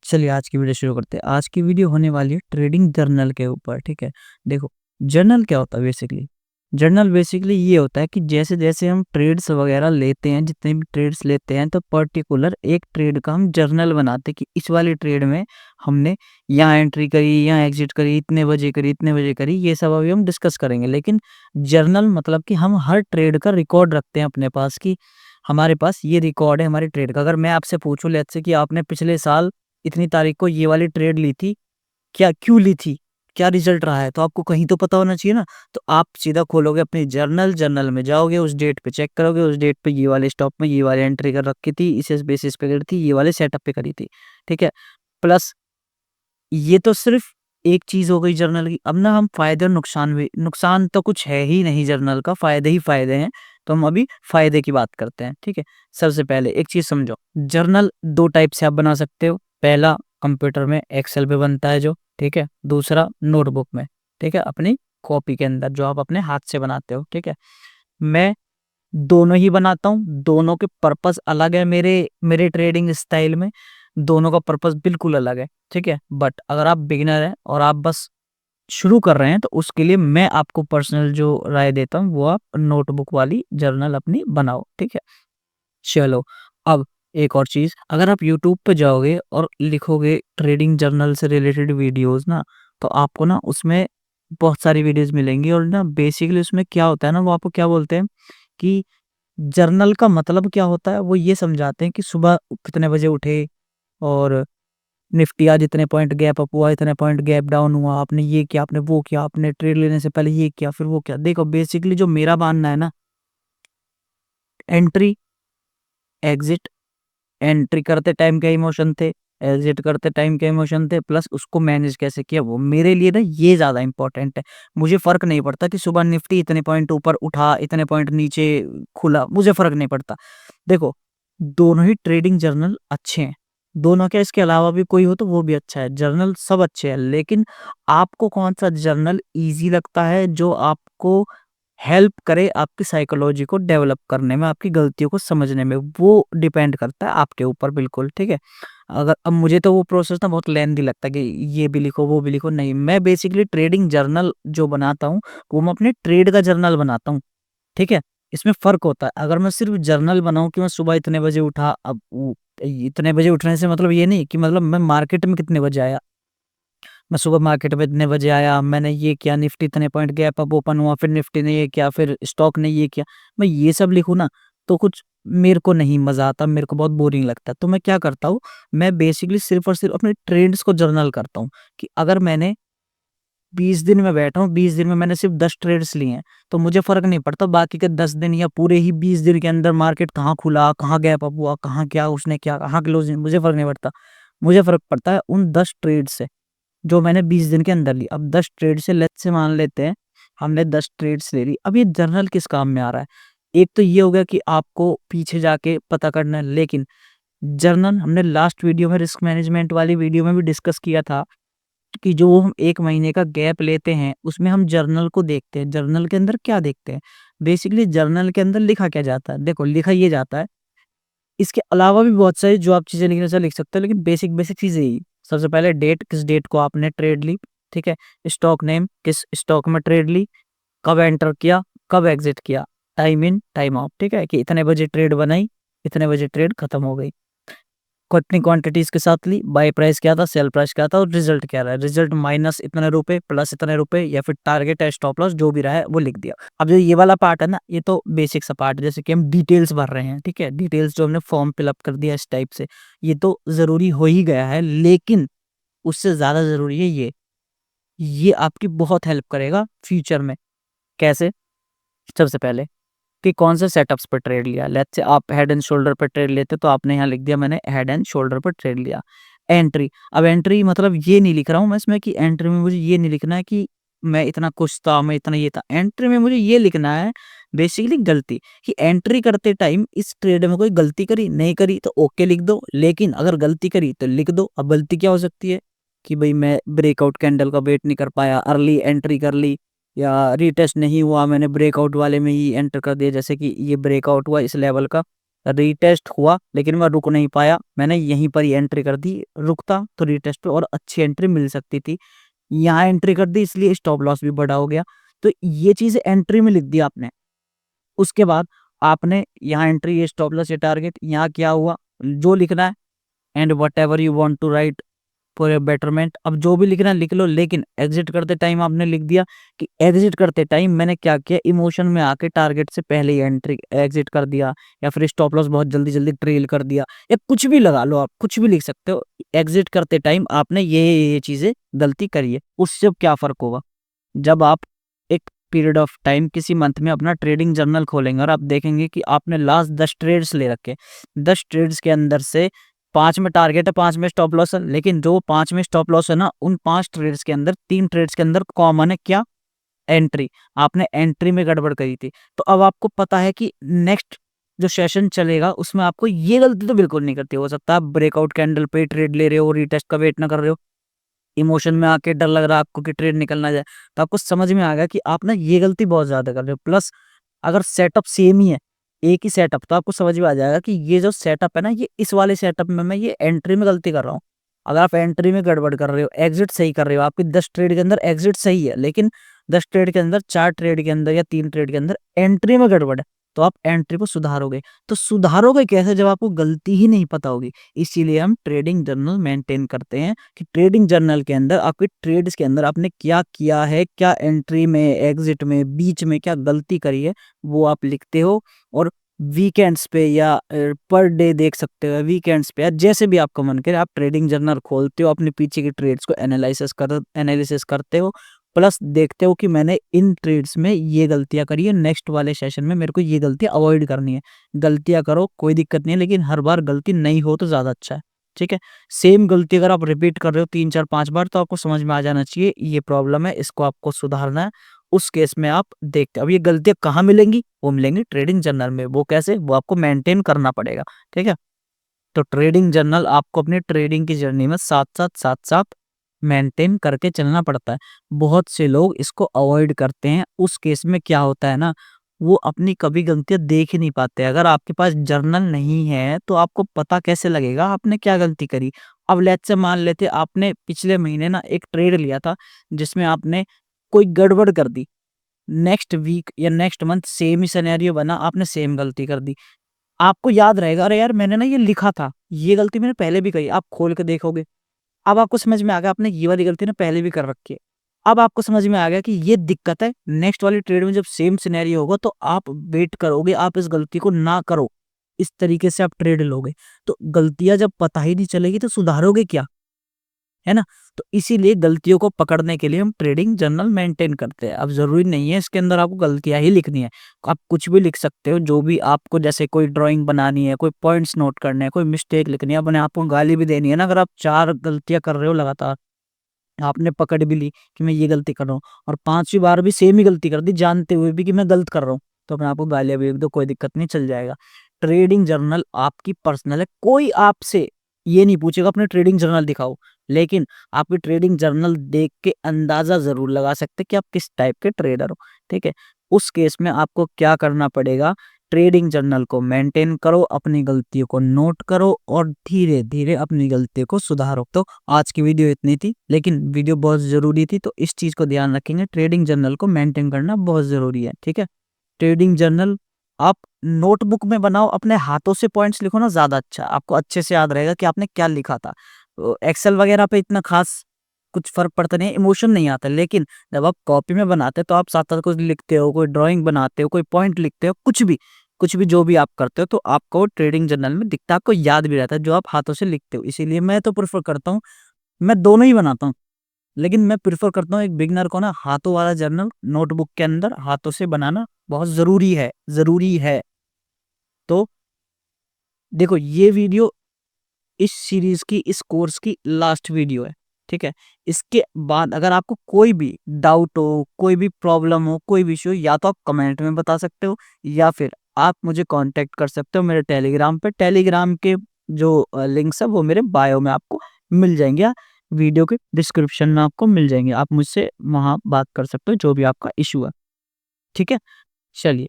चलिए आज की वीडियो शुरू करते हैं। आज की वीडियो होने वाली है ट्रेडिंग जर्नल के ऊपर, ठीक है? देखो, जर्नल क्या होता है बेसिकली? जर्नल बेसिकली ये होता है कि जैसे-जैसे हम ट्रेड्स वगैरह लेते हैं, जितने भी ट्रेड्स लेते हैं, तो पर्टिकुलर एक ट्रेड का हम जर्नल बनाते हैं कि इस वाले ट्रेड में हमने यहाँ एंट्री करी, यहाँ एग्ज़िट करी, इतने बजे करी, ये सब अभी हम डिस्कस करेंगे। लेकिन जर्नल मतलब कि हम हर ट्रेड का रिकॉर्ड रखते हैं अपने पास कि हमारे पास ये रिकॉर्ड है हमारी ट्रेड का। अगर मैं आपसे पूछूँ लेट्स से कि आपने पिछले साल इतनी तारीख को ये वाली ट्रेड ली थी, क्या क्यों ली थी? क्या रिज़ल्ट रहा है? तो आपको कहीं तो पता होना चाहिए ना। तो आप सीधा खोलोगे अपनी जर्नल, जर्नल में जाओगे, उस डेट पे चेक करोगे, उस डेट पे ये वाले स्टॉप में ये वाली एंट्री कर रखी थी, इस बेसिस पे करी थी, ये वाले सेटअप पे करी थी, ठीक है? प्लस ये तो सिर्फ़ एक चीज़ हो गई जर्नल की। अब ना हम फ़ायदे और नुकसान भी, नुकसान तो कुछ है ही नहीं जर्नल का, फ़ायदे ही फ़ायदे हैं। तो हम अभी फ़ायदे की बात करते हैं, ठीक है? सबसे पहले एक चीज़ समझो, जर्नल 2 टाइप से आप बना सकते हो। पहला कंप्यूटर में एक्सेल पे बनता है जो, ठीक है? दूसरा नोटबुक में, ठीक है? अपनी कॉपी के अंदर जो आप अपने हाथ से बनाते हो, ठीक है? मैं दोनों ही बनाता हूँ, दोनों के पर्पस अलग है मेरे मेरे ट्रेडिंग स्टाइल में, दोनों का पर्पस बिल्कुल अलग है, ठीक है? बट अगर आप बिगिनर हैं और आप बस शुरू कर रहे हैं, तो उसके लिए मैं आपको पर्सनल जो राय देता हूँ, वो आप नोटबुक वाली जर्नल अपनी बनाओ, ठीक है? चलो, अब एक और चीज़, अगर आप यूट्यूब पे जाओगे और लिखोगे ट्रेडिंग जर्नल से रिलेटेड वीडियोज़ ना, तो आपको ना उसमें बहुत सारी वीडियोज़ मिलेंगी और ना बेसिकली उसमें क्या होता है ना, वो आपको क्या बोलते हैं कि जर्नल का मतलब क्या होता है, वो ये समझाते हैं कि सुबह कितने बजे उठे और निफ्टी आज इतने पॉइंट गैप अप हुआ, इतने पॉइंट गैप डाउन हुआ, आपने ये किया, आपने वो किया, आपने ट्रेड लेने से पहले ये किया, फिर वो किया। देखो बेसिकली जो मेरा मानना है ना, एंट्री, एग्ज़िट, एंट्री करते टाइम क्या इमोशन थे, एग्ज़िट करते टाइम क्या इमोशन थे, प्लस उसको मैनेज कैसे किया, वो मेरे लिए ना ये ज़्यादा इम्पोर्टेंट है। मुझे फ़र्क नहीं पड़ता कि सुबह निफ्टी इतने पॉइंट ऊपर उठा, इतने पॉइंट नीचे खुला, मुझे फ़र्क नहीं पड़ता। देखो, दोनों ही ट्रेडिंग जर्नल अच्छे हैं। दोनों क्या, इसके अलावा भी कोई हो तो वो भी अच्छा है। जर्नल सब अच्छे हैं, लेकिन आपको कौन-सा जर्नल ईज़ी लगता है जो आपको हेल्प करे आपकी साइकोलॉजी को डेवलप करने में, आपकी गलतियों को समझने में, वो डिपेंड करता है आपके ऊपर बिल्कुल, ठीक है? अगर अब मुझे तो वो प्रोसेस ना बहुत लेंथी लगता है कि ये भी लिखो, वो भी लिखो, नहीं, मैं बेसिकली ट्रेडिंग जर्नल जो बनाता हूँ, वो मैं अपने ट्रेड का जर्नल बनाता हूँ। ठीक है? इसमें फ़र्क होता है। अगर मैं सिर्फ़ जर्नल बनाऊँ कि मैं सुबह इतने बजे उठा, अब उ इतने बजे उठने से मतलब ये नहीं कि मतलब मैं मार्केट में कितने बजे आया। मैं सुबह मार्केट में इतने बजे आया, मैंने ये किया, निफ्टी इतने पॉइंट गैप अप ओपन हुआ, फिर निफ्टी ने ये किया, फिर स्टॉक ने ये किया। मैं ये सब लिखूँ ना, तो कुछ मेरे को नहीं मज़ा आता, मेरे को बहुत बोरिंग लगता है। तो मैं क्या करता हूँ, मैं बेसिकली सिर्फ़ और सिर्फ़ अपने ट्रेड्स को जर्नल करता हूँ कि अगर मैंने 20 दिन में बैठा हूँ, 20 दिन में मैंने सिर्फ़ 10 ट्रेड्स लिए हैं, तो मुझे फ़र्क नहीं पड़ता बाकी के 10 दिन या पूरे ही 20 दिन के अंदर मार्केट कहाँ खुला, कहाँ गैप अप हुआ, कहाँ क्या उसने किया, कहाँ क्लोज़िंग, मुझे फ़र्क नहीं पड़ता। मुझे फ़र्क पड़ता है उन 10 ट्रेड से, जो मैंने 20 दिन के अंदर ली। अब 10 ट्रेड से लेट्स से मान लेते हैं, हमने 10 ट्रेड्स ले ली। अब ये जर्नल किस काम में आ रहा है? एक तो ये हो गया कि आपको पीछे जाके पता करना है, लेकिन जर्नल हमने लास्ट वीडियो में रिस्क मैनेजमेंट वाली वीडियो में भी डिस्कस किया था कि जो हम 1 महीने का गैप लेते हैं, उसमें हम जर्नल को देखते हैं। जर्नल के अंदर क्या देखते हैं? बेसिकली जर्नल के अंदर लिखा क्या जाता है? देखो, लिखा ये जाता है, इसके अलावा भी बहुत सारी जो आप चीज़ें लिखना चाहे लिख सकते हो, लेकिन बेसिक चीज़ें यही। सबसे पहले डेट, किस डेट को आपने ट्रेड ली, ठीक है? स्टॉक नेम, किस स्टॉक में ट्रेड ली, कब एंटर किया, कब एग्ज़िट किया, टाइम इन, टाइम आउट, ठीक है? कि इतने बजे ट्रेड बनाई, इतने बजे ट्रेड खत्म हो गई। कितनी क्वांटिटीज़ के साथ ली, बाय प्राइस क्या था, सेल प्राइस क्या था और रिज़ल्ट क्या रहा है। रिज़ल्ट माइनस इतने रुपए, प्लस इतने रुपए या फिर टारगेट है, स्टॉप लॉस जो भी रहा है वो लिख दिया। अब जो ये वाला पार्ट है ना, ये तो बेसिक सा पार्ट है, जैसे कि हम डिटेल्स भर रहे हैं, ठीक है? डिटेल्स जो हमने फॉर्म फिल अप कर दिया इस टाइप से, ये तो ज़रूरी हो ही गया है, लेकिन उससे ज़्यादा ज़रूरी है ये आपकी बहुत हेल्प करेगा फ्यूचर में। कैसे? सबसे पहले कि कौन से सेटअप्स पर ट्रेड लिया। लेट्स से आप हेड एंड शोल्डर पर ट्रेड लेते तो आपने यहाँ लिख दिया मैंने हेड एंड शोल्डर पर ट्रेड लिया। एंट्री, अब एंट्री मतलब ये नहीं लिख रहा हूँ मैं इसमें कि एंट्री में मुझे ये नहीं लिखना है कि मैं इतना खुश था, मैं इतना ये था। एंट्री में मुझे ये लिखना है बेसिकली गलती, कि एंट्री करते टाइम इस ट्रेड में कोई गलती करी, नहीं करी तो ओके लिख दो, लेकिन अगर गलती करी तो लिख दो। अब गलती क्या हो सकती है कि भई मैं ब्रेकआउट कैंडल का वेट नहीं कर पाया, अर्ली एंट्री कर ली या रीटेस्ट नहीं हुआ, मैंने ब्रेकआउट वाले में ही एंटर कर दिया, जैसे कि ये ब्रेकआउट हुआ इस लेवल का, रीटेस्ट हुआ लेकिन मैं रुक नहीं पाया, मैंने यहीं पर ही एंट्री कर दी, रुकता तो रीटेस्ट पे और अच्छी एंट्री मिल सकती थी। यहाँ एंट्री कर दी इसलिए स्टॉप लॉस भी बड़ा हो गया। तो ये चीज़ एंट्री में लिख दिया आपने। उसके बाद आपने यहाँ एंट्री, ये स्टॉप लॉस, ये टारगेट, यहाँ क्या हुआ जो लिखना है, and whatever you want to write for your betterment. अब जो भी लिखना है लिख लो, लेकिन एग्जिट करते टाइम आपने लिख दिया कि एग्जिट करते टाइम मैंने क्या किया, इमोशन में आके टारगेट से पहले ही एंट्री एग्जिट कर दिया, या फिर स्टॉप लॉस बहुत जल्दी जल्दी ट्रेल कर दिया, या कुछ भी लगा लो, आप कुछ भी लिख सकते हो। एग्जिट करते टाइम आपने ये चीजें गलती करी है। उससे अब क्या फर्क होगा, जब आप एक पीरियड ऑफ टाइम किसी मंथ में अपना ट्रेडिंग जर्नल खोलेंगे और आप देखेंगे कि आपने लास्ट 10 ट्रेड्स ले रखे, 10 ट्रेड्स के अंदर से 5 में टारगेट है, 5 में स्टॉप लॉस है, लेकिन जो 5 में स्टॉप लॉस है ना, उन 5 ट्रेड्स के अंदर 3 ट्रेड्स के अंदर कॉमन है क्या, एंट्री। आपने एंट्री में गड़बड़ करी थी। तो अब आपको पता है कि नेक्स्ट जो सेशन चलेगा उसमें आपको ये गलती तो बिल्कुल नहीं करती। हो सकता है आप ब्रेकआउट कैंडल पे ट्रेड ले रहे हो, रीटेस्ट का वेट ना कर रहे हो, इमोशन में आके डर लग रहा है आपको कि ट्रेड निकल ना जाए, तो आपको समझ में आ गया कि आप ना ये गलती बहुत ज्यादा कर रहे हो। प्लस अगर सेटअप सेम ही है, एक ही सेटअप, तो आपको समझ में आ जाएगा कि ये जो सेटअप है ना, ये इस वाले सेटअप में मैं ये एंट्री में गलती कर रहा हूँ। अगर आप एंट्री में गड़बड़ कर रहे हो, एग्जिट सही कर रहे हो, आपकी 10 ट्रेड के अंदर एग्जिट सही है, लेकिन 10 ट्रेड के अंदर 4 ट्रेड के अंदर या 3 ट्रेड के अंदर एंट्री में गड़बड़ है, तो आप एंट्री को सुधारोगे। तो सुधारोगे कैसे जब आपको गलती ही नहीं पता होगी। इसीलिए हम ट्रेडिंग जर्नल मेंटेन करते हैं कि ट्रेडिंग जर्नल के अंदर आपके ट्रेड्स के अंदर आपने क्या किया है, क्या एंट्री में, एग्जिट में, बीच में क्या गलती करी है, वो आप लिखते हो। और वीकेंड्स पे या पर डे देख सकते हो, वीकेंड्स पे या जैसे भी आपको मन करे आप ट्रेडिंग जर्नल खोलते हो, अपने पीछे के ट्रेड्स को एनालिसिस करते हो, प्लस देखते हो कि मैंने इन ट्रेड्स में ये गलतियां करी है, नेक्स्ट वाले सेशन में मेरे को ये गलतियां अवॉइड करनी है। गलतियां करो, कोई दिक्कत नहीं है, लेकिन हर बार गलती नहीं हो तो ज्यादा अच्छा है। ठीक है, सेम गलती अगर आप रिपीट कर रहे हो 3 4 5 बार, तो आपको समझ में आ जाना चाहिए ये प्रॉब्लम है, इसको आपको सुधारना है। उस केस में आप देखते, अब ये गलतियां कहाँ मिलेंगी, वो मिलेंगी ट्रेडिंग जर्नल में। वो कैसे, वो आपको मेंटेन करना पड़ेगा। ठीक है, तो ट्रेडिंग जर्नल आपको अपनी ट्रेडिंग की जर्नी में साथ साथ मेंटेन करके चलना पड़ता है। बहुत से लोग इसको अवॉइड करते हैं। उस केस में क्या होता है ना, वो अपनी कभी गलतियां देख ही नहीं पाते। अगर आपके पास जर्नल नहीं है तो आपको पता कैसे लगेगा आपने क्या गलती करी। अब लेट्स से मान लेते आपने पिछले महीने ना एक ट्रेड लिया था जिसमें आपने कोई गड़बड़ कर दी, नेक्स्ट वीक या नेक्स्ट मंथ सेम ही सिनेरियो बना, आपने सेम गलती कर दी। आपको याद रहेगा, अरे यार मैंने ना ये लिखा था, ये गलती मैंने पहले भी करी। आप खोल के देखोगे, अब आपको समझ में आ गया आपने ये वाली गलती ना पहले भी कर रखी है। अब आपको समझ में आ गया कि ये दिक्कत है, नेक्स्ट वाली ट्रेड में जब सेम सिनेरियो होगा तो आप वेट करोगे, आप इस गलती को ना करो, इस तरीके से आप ट्रेड लोगे। तो गलतियां जब पता ही नहीं चलेगी तो सुधारोगे क्या, है ना। तो इसीलिए गलतियों को पकड़ने के लिए हम ट्रेडिंग जर्नल मेंटेन करते हैं। अब जरूरी नहीं है इसके अंदर आपको गलतियां ही लिखनी है, आप कुछ भी लिख सकते हो जो भी आपको, जैसे कोई ड्राइंग बनानी है, कोई पॉइंट्स नोट करने हैं, कोई मिस्टेक लिखनी है, अपने आपको गाली भी देनी है ना, अगर आप 4 गलतियां कर रहे हो लगातार, आपने पकड़ भी ली कि मैं ये गलती कर रहा हूँ, और 5वीं बार भी सेम ही गलती कर दी जानते हुए भी कि मैं गलत कर रहा हूँ, तो अपने आपको गालियां भी दो, कोई दिक्कत नहीं, चल जाएगा। ट्रेडिंग जर्नल आपकी पर्सनल है, कोई आपसे ये नहीं पूछेगा अपने ट्रेडिंग जर्नल दिखाओ, लेकिन आपकी ट्रेडिंग जर्नल देख के अंदाजा जरूर लगा सकते हैं कि आप किस टाइप के ट्रेडर हो। ठीक है, उस केस में आपको क्या करना पड़ेगा, ट्रेडिंग जर्नल को मेंटेन करो, अपनी गलतियों को नोट करो और धीरे धीरे अपनी गलतियों को सुधारो। तो आज की वीडियो इतनी थी, लेकिन वीडियो बहुत जरूरी थी, तो इस चीज को ध्यान रखेंगे, ट्रेडिंग जर्नल को मेंटेन करना बहुत जरूरी है। ठीक है, ट्रेडिंग जर्नल आप नोटबुक में बनाओ, अपने हाथों से पॉइंट्स लिखो ना, ज्यादा अच्छा, आपको अच्छे से याद रहेगा कि आपने क्या लिखा था। एक्सेल वगैरह पे इतना खास कुछ फर्क पड़ता नहीं है, इमोशन नहीं आता, लेकिन जब आप कॉपी में बनाते हो तो आप साथ साथ कुछ लिखते हो, कोई ड्राइंग बनाते हो, कोई पॉइंट लिखते हो, कुछ भी जो भी आप करते हो, तो आपको ट्रेडिंग जर्नल में दिखता है, आपको याद भी रहता है जो आप हाथों से लिखते हो। इसीलिए मैं तो प्रेफर करता हूँ, मैं दोनों ही बनाता हूँ, लेकिन मैं प्रेफर करता हूँ एक बिगनर को ना हाथों वाला जर्नल नोटबुक के अंदर हाथों से बनाना बहुत जरूरी है। तो देखो, ये वीडियो इस सीरीज की, इस कोर्स की लास्ट वीडियो है। ठीक है, इसके बाद अगर आपको कोई भी डाउट हो, कोई भी प्रॉब्लम हो, कोई भी इशू हो, या तो आप कमेंट में बता सकते हो, या फिर आप मुझे कांटेक्ट कर सकते हो मेरे टेलीग्राम पे। टेलीग्राम के जो लिंक्स है वो मेरे बायो में आपको मिल जाएंगे, या वीडियो के डिस्क्रिप्शन में आपको मिल जाएंगे। आप मुझसे वहां बात कर सकते हो जो भी आपका इशू है। ठीक है, चलिए।